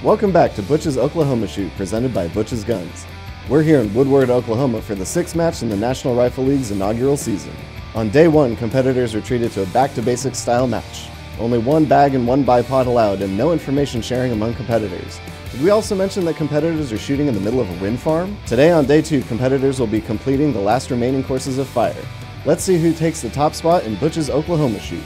Welcome back to Butch's Oklahoma Shoot, presented by Butch's Guns. We're here in Woodward, Oklahoma for the 6th match in the National Rifle League's inaugural season. On day 1, competitors were treated to a back-to-basics style match. Only one bag and one bipod allowed and no information sharing among competitors. Did we also mention that competitors are shooting in the middle of a wind farm? Today on day 2, competitors will be completing the last remaining courses of fire. Let's see who takes the top spot in Butch's Oklahoma Shoot.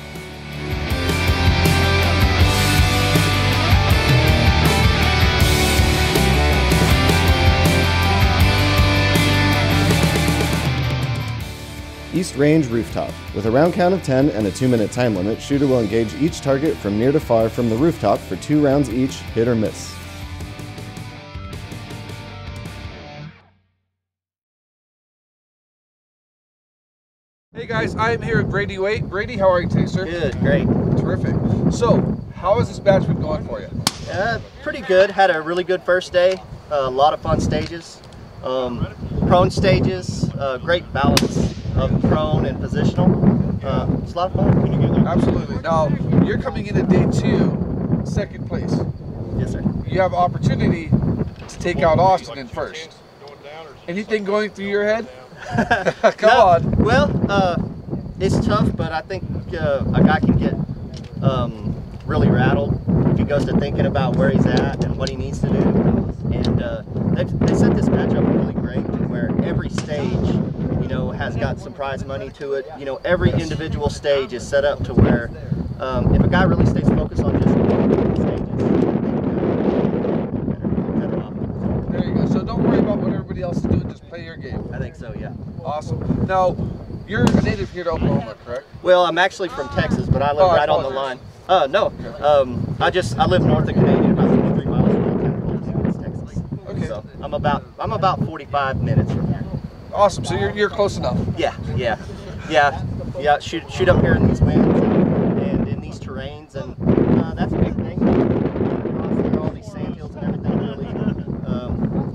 East Range Rooftop. With a round count of 10 and a 2-minute time limit, shooter will engage each target from near to far from the rooftop for 2 rounds each, hit or miss. Hey guys, I'm here with Brady Waite. Brady, how are you today, sir? Good, great. Terrific. So, how has this match been going for you? Pretty good. Had a really good first day. A lot of fun stages. Prone stages, great balance of prone and positional. It's a lot of fun. Absolutely. Now, you're coming into day 2, second place. Yes, sir. You have opportunity to take out Austin in first. Anything going through your head? Come on. Well, it's tough, but I think a guy can get really rattled if he goes to thinking about where he's at and what he needs to do. And they set this match up really great, where every stage, you know, has got some prize money to it. You know, every individual stage is set up to where if a guy really stays focused on just the stages, better off. There you go. So don't worry about what everybody else is doing. Just play your game. I think so, yeah. Awesome. Now, you're a native here to Oklahoma, correct? Well, I'm actually from Texas, but I live right on the line. No. Okay. I live north of Canadian, about 23 miles from Dallas, Texas. Okay. So I'm about 45 minutes from here. Awesome. So you're close enough. Yeah. Shoot up here in these winds and in these terrains, and that's a big thing. Across there, all these sand hills and everything, really.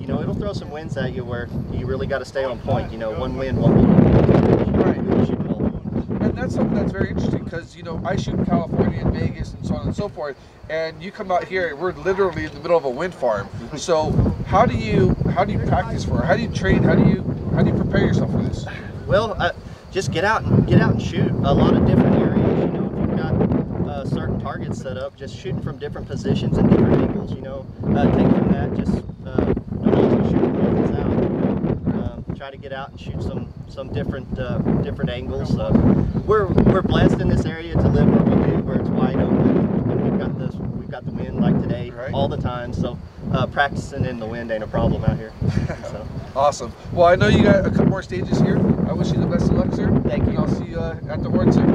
You know, it'll throw some winds at you where you really got to stay on point. You know, one wind won't be right. And that's something that's very interesting, because, you know, I shoot in California and Vegas and so on and so forth, and you come out here, we're literally in the middle of a wind farm. So how do you practice for it? How do you train? How do you prepare yourself for this? Well, just get out and shoot a lot of different areas. You know, if you've got certain targets set up, just shooting from different positions and different angles. You know, take from that, just don't always shoot rifles out. You know, try to get out and shoot some different angles. We're blessed in this area to live where we do, where it's wide open, and we've got the wind like today all the time. So practicing in the wind ain't a problem out here. So. Awesome. Well, I know you got a couple more stages here. I wish you the best of luck, sir. Thank you. And I'll see you at the horn, sir.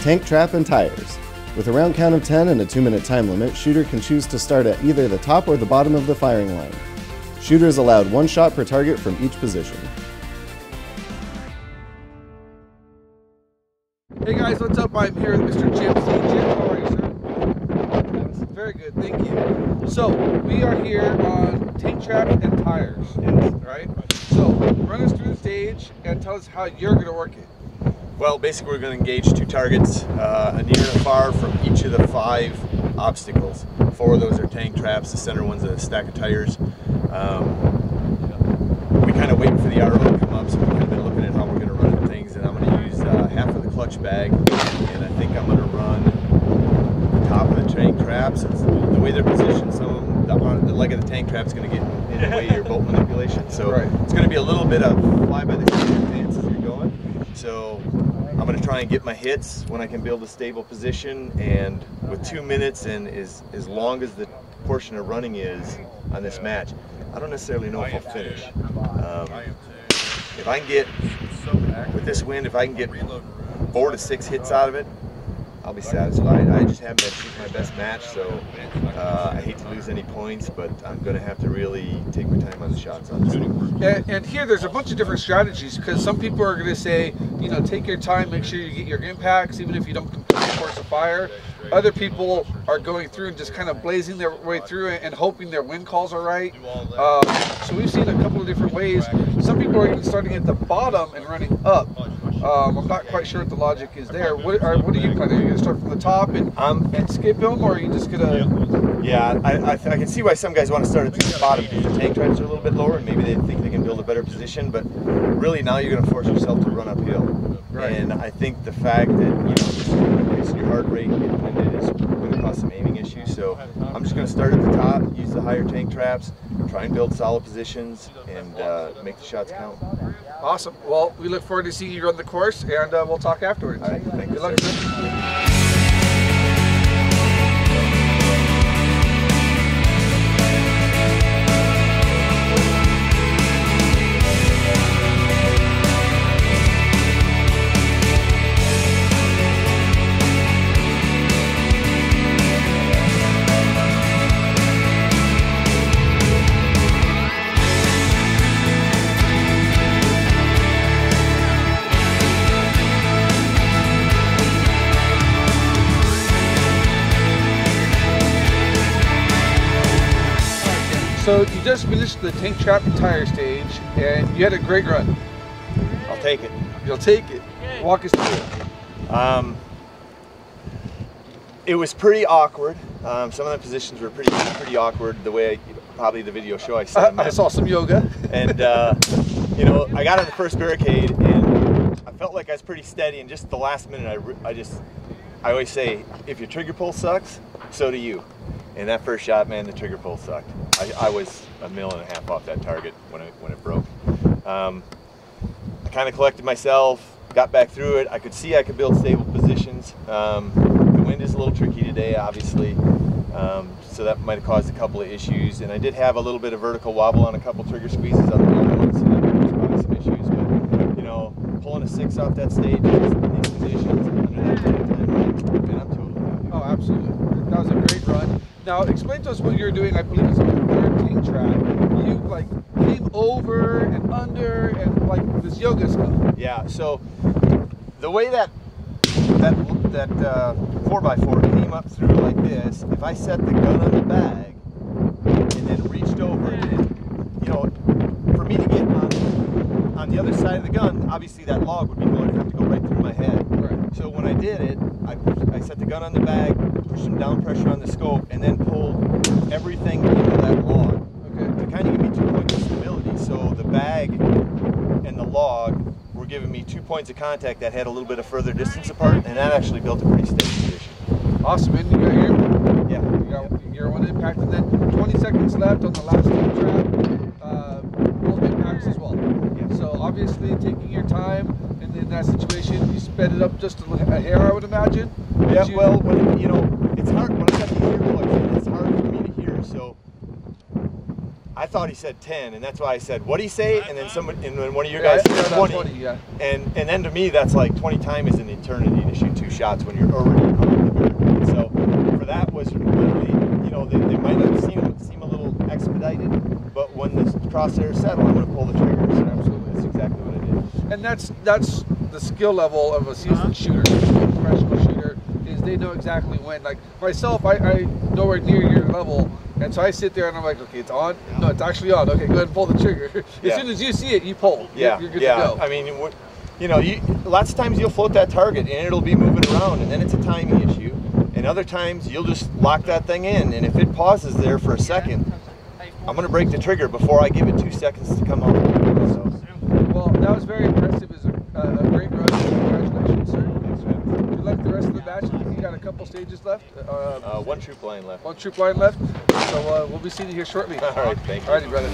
Tank Trap and Tires. With a round count of 10 and a 2-minute time limit, shooter can choose to start at either the top or the bottom of the firing line. Shooter is allowed 1 shot per target from each position. I'm here with Mr. Jim. Jim, how are you, sir? Very good, thank you. So we are here on tank traps and tires, right? So run us through the stage and tell us how you're going to work it. Well, basically we're going to engage 2 targets, a near and a far from each of the 5 obstacles. 4 of those are tank traps, the center one's a stack of tires. We kind of wait for the RO to come up, so we've kind of been looking at how we're going to run things, and I'm going to use half of the clutch bag, and I think I'm going to run the top of the tank traps. It's the way they're positioned, some of them, the leg of the tank trap is going to get in the way of your bolt manipulation, so it's going to be a little bit of fly by the seat of your pants as you're going. So I'm going to try and get my hits when I can build a stable position, and with 2 minutes and as long as the portion of running is on this match, I don't necessarily know if I'll finish. If I can get, with this wind, if I can get 4 to 6 hits out of it, I'll be satisfied. I just haven't been shooting my best match, so I hate to lose any points, but I'm going to have to really take my time on the shots on this one. And here there's a bunch of different strategies, because some people are going to say, you know, take your time, make sure you get your impacts, even if you don't complete the course of fire. Other people are going through and just kind of blazing their way through it and hoping their wind calls are right. So we've seen a couple of different ways. Some people are even starting at the bottom and running up. I'm not quite sure what the logic is there. What are you planning? Are you going to start from the top and skip them, or are you just going to... Yeah, I can see why some guys want to start at the bottom, because the tank traps are a little bit lower and maybe they think they can build a better position, but really now you're going to force yourself to run uphill. Right. And I think the fact that, you know, just increasing your heart rate and getting winded is going to cause some aiming issues. So I'm just going to start at the top, use the higher tank traps, try and build solid positions, and make the shots count. Awesome. Well, we look forward to seeing you run the course, and we'll talk afterwards. All right, thank you. Good luck, sir. So you just finished the tank trap and tire stage, and you had a great run. I'll take it. You'll take it. Walk us through it. It was pretty awkward. Some of the positions were pretty awkward. The way probably the video show I said. I saw some yoga. And you know, I got on the first barricade and I felt like I was pretty steady. And just the last minute, I always say, if your trigger pull sucks, so do you. And that first shot, man, the trigger pull sucked. I was 1.5 mil off that target when it broke. I kind of collected myself, got back through it. I could see I could build stable positions. The wind is a little tricky today, obviously, so that might have caused a couple of issues. And I did have a little bit of vertical wobble on a couple trigger squeezes on the long ones, so that was probably some issues. But you know, pulling a 6 off that stage in these conditions under that time, man, I'm totally happy. Oh, absolutely. That was a great run. Now, explain to us what you're doing. I believe it's a third tank trap. You like came over and under and like this yoga stuff. Yeah. So the way that 4x4 came up through like this, if I set the gun on the bag and then reached over and, you know, for me to get on the other side of the gun, obviously that log would be going to have to go right through my head. Right. So when I did it, I set the gun on the bag, pushed some down pressure on the scope, and then pulled everything into that log to kind of give me 2 points of stability. So the bag and the log were giving me 2 points of contact that had a little bit of further distance apart, and that actually built a pretty steady position. Awesome, and you got your impact. Yeah. You got your one impact, and then 20 seconds left on the last tank trap. Both impacts as well. Yeah. So obviously taking your time, and in that situation, you sped it up just a hair, I would imagine. Yeah, well, when, you know, it's hard, when I got these earplugs, it's hard for me to hear, so I thought he said 10, and that's why I said, what'd he say? And then when one of your guys said 20, yeah. And then to me, that's like 20 time is an eternity to shoot 2 shots when you're already on the barricade. So for that was really, you know, they might not seem a little expedited, but when the crosshairs settle, I'm going to pull the trigger. So absolutely, that's exactly what I did. And that's the skill level of a seasoned shooter, a professional shooter. they know exactly when. Like myself, I'm nowhere near your level, and so I sit there and I'm like, okay, it's on. No, it's actually on. Okay, go ahead and pull the trigger. As soon as you see it, you pull. Yeah, you're good to go. I mean, you know, lots of times you'll float that target and it'll be moving around, and then it's a timing issue. And other times you'll just lock that thing in, and if it pauses there for a second, I'm going to break the trigger before I give it 2 seconds to come out. So. Well, that was very impressive. It was a great run. Congratulations, sir. Good luck the rest of the match. I think you got a couple stages left. One troop line left. One troop line left. So we'll be seeing you here shortly. All right, thank you. All righty, brother.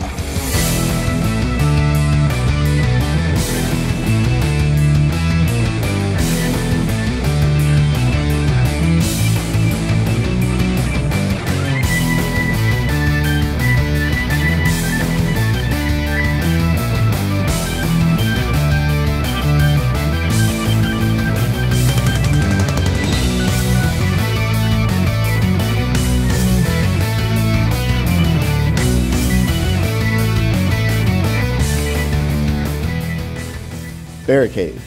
Barricade.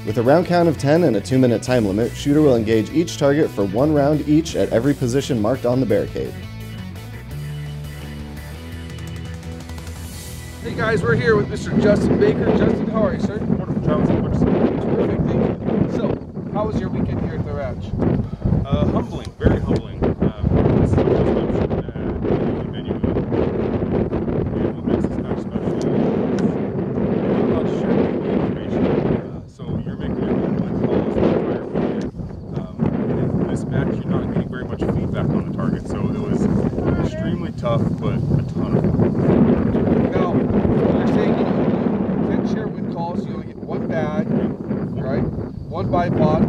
With a round count of 10 and a 2-minute time limit, shooter will engage each target for 1 round each at every position marked on the barricade. Hey guys, we're here with Mr. Justin Baker. Justin, how are you, sir? Wonderful, Travis. Terrific, thank you. So, how was your weekend here at the ranch? Humbling, very humbling. This is the first time shooting at a venue. And what makes this match special is you're not sharing the information. So you're making your own calls the entire weekend. In this match, you're not getting very much feedback on the target. So it was extremely tough, but a ton of fun. Now, you're saying you can't share win calls. You only get 1 bag, right? 1 bipod,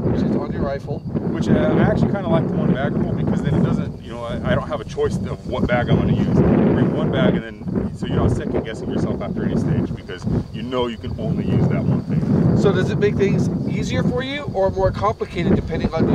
which is on your rifle. Which I actually kind of like the 1 bag rule, because then it doesn't, you know, I don't have a choice of what bag I'm going to use. Bring 1 bag, and then so you're not second guessing yourself after any stage, because you know you can only use that one thing. So does it make things easier for you or more complicated depending on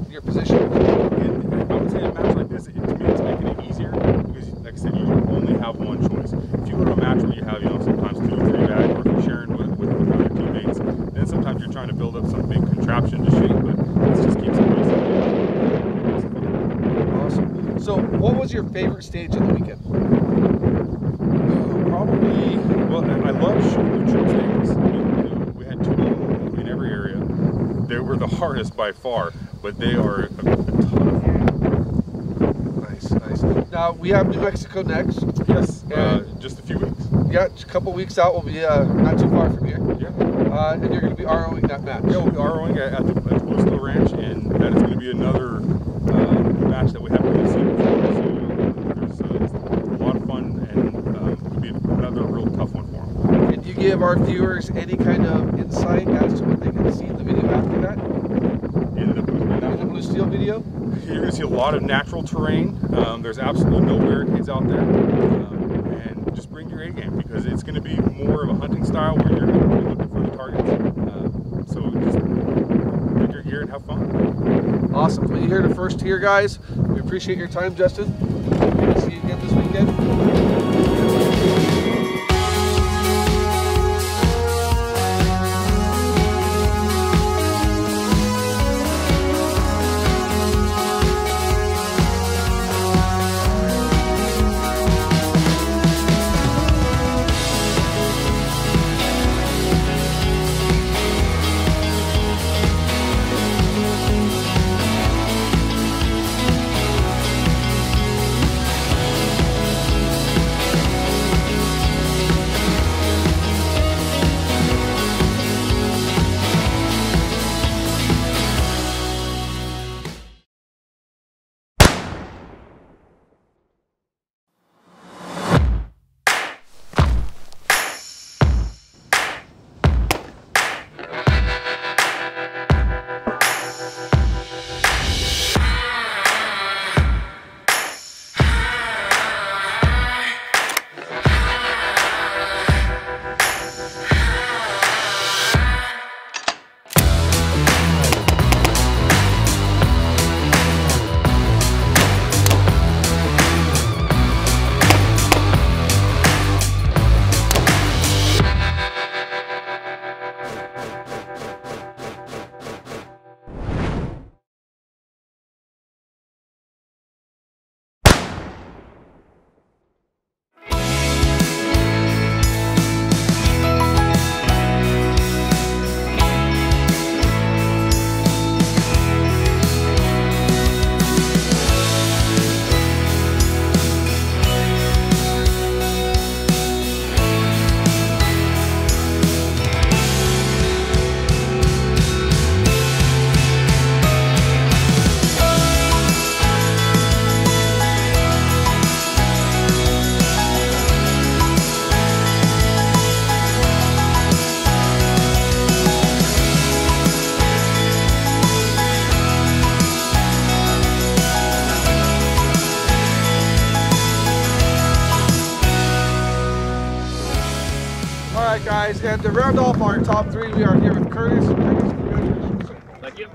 your position? And I would say in a match like this, to me it's making it easier, because like I said, you only have 1 choice. If you go to a match where you have, you know, sometimes 2 or 3 bags, or if you're sharing with other teammates, then sometimes you're trying to build up some big contraption to shoot, but this just keeps it easy. Awesome. So what was your favorite stage of the weekend? Probably, well, I love shooting the troop stages. I mean, we had 2 of them in every area. They were the hardest by far, but they are a ton of fun. Nice, nice. Now we have New Mexico next. Yes, just a few weeks. Yeah, a couple weeks out. We'll be not too far from here. Yeah. And you're going to be ROing that match. Yeah, we'll be ROing at the Coastal Ranch, and that is going to be another match that we haven't really seen before. So there's a lot of fun, and it'll be another real tough one for them. Can you give our viewers any kind of insight as to what they can see in the video after that? In the Blue Steel video? You're going to see a lot of natural terrain. There's absolutely no barricades out there. And just bring your A game, because it's going to be more of a hunting style where you're going to be looking for the targets. So just bring your gear and have fun. Awesome. Well, you heard it first here, guys. We appreciate your time, Justin. We'll see you again this weekend. right, guys, and to round off our top 3, we are here with Curtis. Congratulations. Thank you.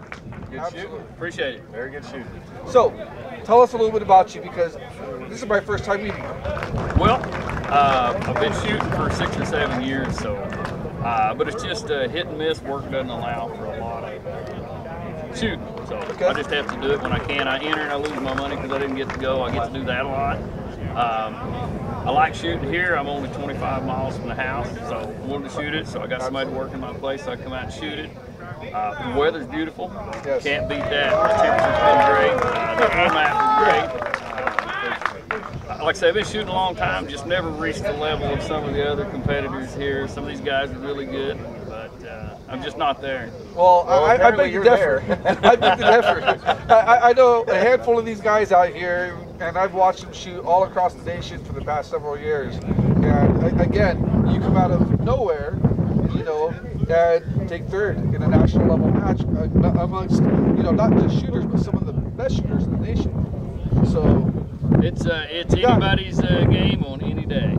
Good shooting. Appreciate it. Very good shoot. So, tell us a little bit about you, because this is my first time meeting you. Well, I've been shooting for 6 or 7 years, so, but it's just hit and miss. Work doesn't allow for a lot of shooting, so I just have to do it when I can. I enter and I lose my money because I didn't get to go. I get to do that a lot. I like shooting here. I'm only 25 miles from the house, so I wanted to shoot it. So I got somebody to work in my place, so I come out and shoot it. The weather's beautiful. Yes. Can't beat that. The temperature's been great. The format was great. Like I said, I've been shooting a long time. Just never reached the level of some of the other competitors here. Some of these guys are really good, but I'm just not there. Well, I beg to differ. I beg to differ. I know a handful of these guys out here, and I've watched them shoot all across the nation for the past several years. And again, you come out of nowhere, you know, and take third in a national level match amongst, you know, not just shooters, but some of the best shooters in the nation. So it's anybody's game on any day.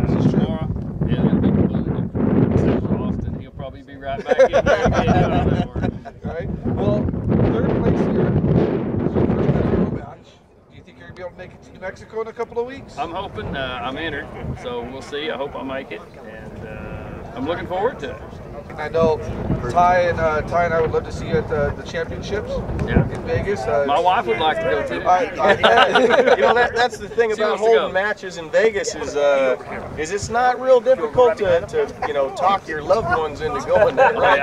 This is true. Tomorrow, yeah, it'll be completely different. Except for Austin, he'll probably be right back in there again. Right. Well, third place here is your first national match. Do you think you're gonna be able to make it to New Mexico in a couple of weeks? I'm hoping I'm entered, so we'll see. I hope I make it, and I'm looking forward to it. I know Ty and I would love to see you at the championships in Vegas. My wife would like to go too. You know, that's the thing about holding matches in Vegas is it's not real difficult to you know, talk your loved ones into going there, right?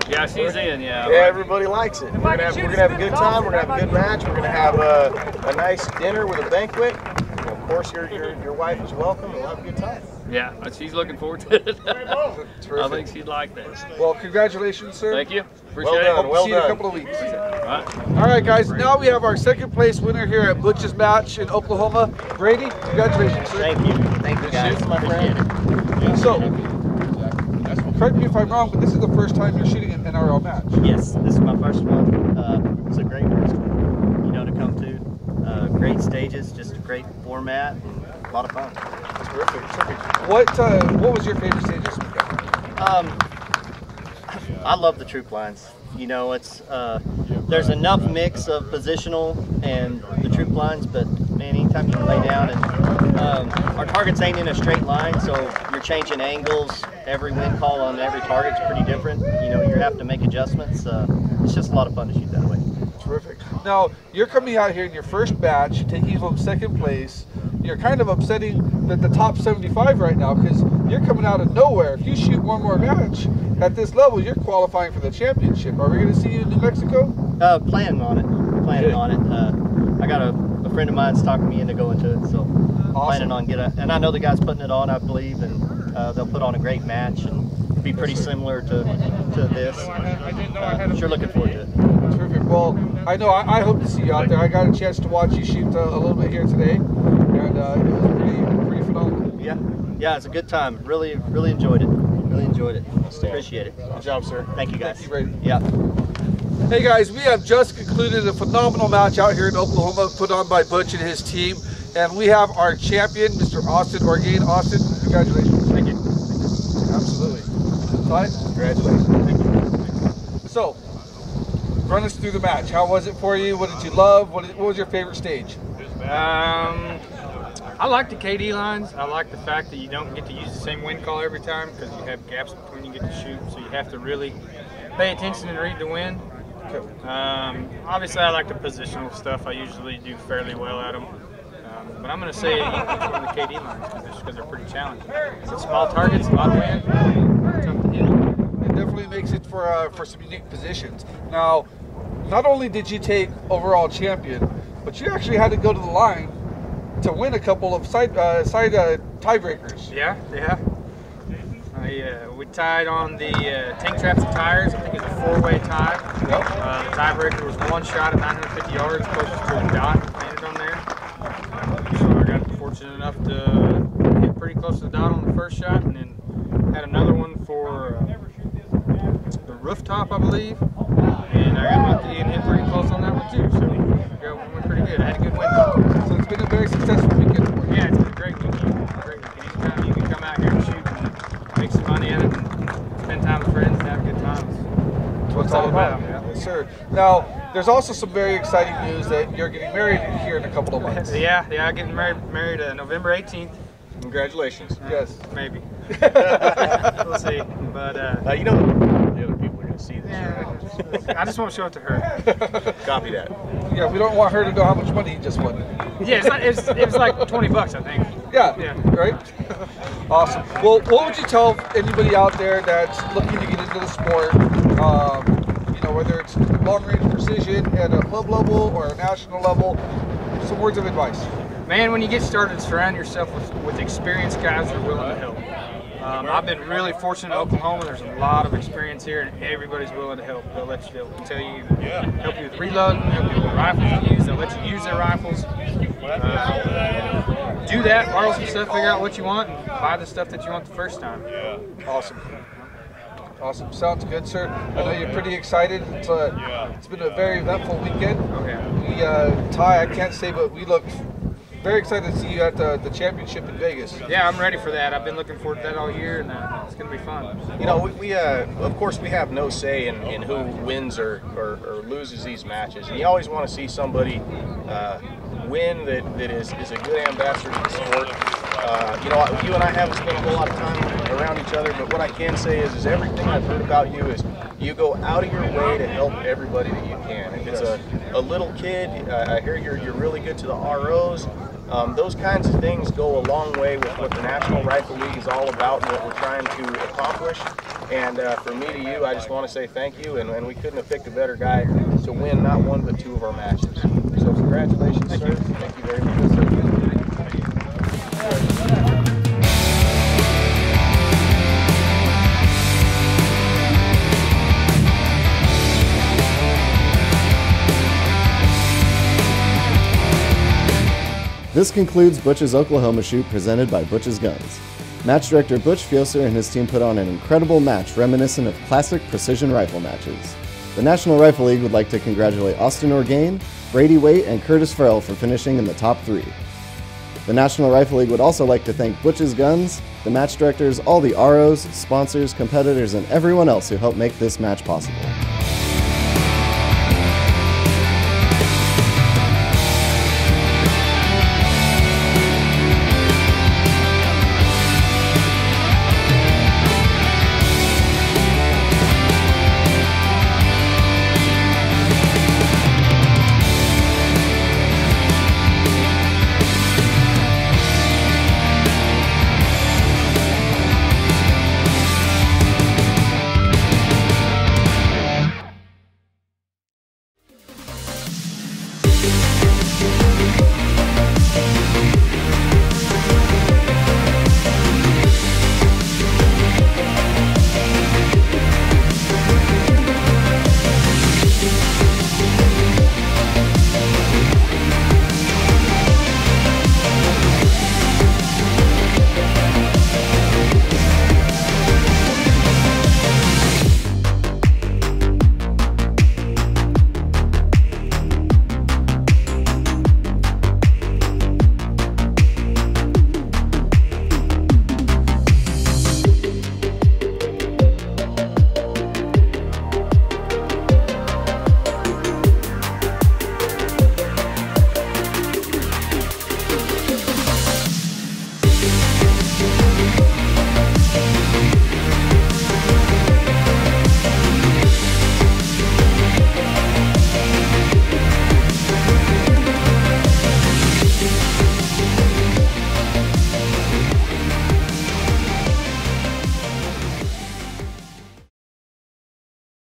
Yeah, she's in. Yeah. Everybody likes it. We're gonna have a good time. We're gonna have a good match. We're gonna have a nice dinner with a banquet. And of course, your wife is welcome. We'll have a good time. Yeah, she's looking forward to it. I think she'd like that. Well, congratulations, sir. Thank you. Appreciate Well done, it. Hope to see you in a couple of weeks. Right. All right, guys. Now we have our second place winner here at Butch's match in Oklahoma. Brady, congratulations, sir. Thank you. Thank you, guys. My friend. So, correct me if I'm wrong, but this is the first time you're shooting an NRL match. Yes, this is my first one. It's a great first one, you know, to come to. Great stages, just a great format, and a lot of fun. Terrific. What was your favorite stage this weekend? I love the troop lines. You know, it's there's enough mix of positional and the troop lines, but man, anytime you can lay down and our targets ain't in a straight line, so you're changing angles. Every wind call on every target's pretty different. You know, you have to make adjustments. It's just a lot of fun to shoot that way. Terrific. Now, you're coming out here in your first batch, taking home second place. You're kind of upsetting the top 75 right now because you're coming out of nowhere. If you shoot one more match at this level, you're qualifying for the championship. Are we going to see you in New Mexico? Planning on it. Planning on it. I got a friend of mine's talking me into going to it, so planning on and I know the guy's putting it on, I believe, and they'll put on a great match and be pretty similar to this. Sure looking forward to it. Terrific. Well, I know I hope to see you out there. I got a chance to watch you shoot a little bit here today, and it was pretty phenomenal. Yeah, it's a good time. Really enjoyed it. Really enjoyed it. Appreciate it. Good job, sir. Thank you, guys. Thank you, Brady. Yeah. Hey guys, we have just concluded a phenomenal match out here in Oklahoma put on by Butch and his team, and we have our champion, Mr. Austin Orgain. Austin, congratulations. Thank you. Absolutely. Ty? Congratulations. Thank you. So, run us through the match. How was it for you? What did you love? What was your favorite stage? I like the KD lines. I like the fact that you don't get to use the same wind call every time because you have gaps between you get to shoot, so you have to really pay attention and read the wind. Obviously, I like the positional stuff. I usually do fairly well at them. But I'm going to say each one of the KD lines because they're pretty challenging. So small targets, a lot of wind, tough to hit. It definitely makes it for some unique positions. Now, not only did you take overall champion, but you actually had to go to the line to win a couple of side tiebreakers. Yeah. We tied on the tank traps and tires. I think it was a 4-way tie. Yep. The tiebreaker was one shot at 950 yards, closest to the dot, landed on there. So I got fortunate enough to hit pretty close to the dot on the first shot, and then had another one for the rooftop, I believe. And I got lucky and hit pretty close on that one too. So it went pretty good. I had a good win call. So it's been a very successful weekend for you. Yeah, it's been a great weekend. Anytime you can come out here and shoot and make some money sure. Now, there's also some very exciting news that you're getting married here in a couple of months. Yeah, I'm getting married November 18th. Congratulations. Yes. Maybe. We'll see. But you know, the other people are going to see this. I just won't show it to her. Copy that. Yeah, we don't want her to know how much money he just won. Yeah, it was like $20, I think. Yeah. Right? Awesome. Well, what would you tell anybody out there that's looking to get into the sport, you know, whether it's long-range precision at a club level or a national level, some words of advice? Man, when you get started, surround yourself with experienced guys that are willing to help. I've been really fortunate in Oklahoma. There's a lot of experience here, and everybody's willing to help. They'll let you tell you, help you with reloading, help you with the rifles you use. They'll let you use their rifles. Do that, borrow some stuff, figure out what you want, and buy the stuff that you want the first time. Awesome. Awesome. Sounds good, sir. I know you're pretty excited. It's been a very eventful weekend. Ty, I can't say, but we look very excited to see you at the championship in Vegas. Yeah, I'm ready for that. I've been looking forward to that all year, and it's going to be fun. You know, we of course we have no say in who wins or loses these matches, and you always want to see somebody win that is a good ambassador to the sport. You know, you and I haven't spent a whole lot of time around each other, but what I can say is everything I've heard about you is you go out of your way to help everybody that you can. If it's a little kid, I hear you're really good to the ROs. Those kinds of things go a long way with what the National Rifle League is all about and what we're trying to accomplish. And from me to you, I just want to say thank you, and we couldn't have picked a better guy to win not one but two of our matches. So congratulations, sir. Thank you very much. This concludes Butch's Oklahoma Shoot presented by Butch's Guns. Match director Butch Fjoser and his team put on an incredible match reminiscent of classic precision rifle matches. The National Rifle League would like to congratulate Austin Orgain, Brady Waite, and Curtis Farrell for finishing in the top 3. The National Rifle League would also like to thank Butch's Guns, the match directors, all the ROs, sponsors, competitors, and everyone else who helped make this match possible.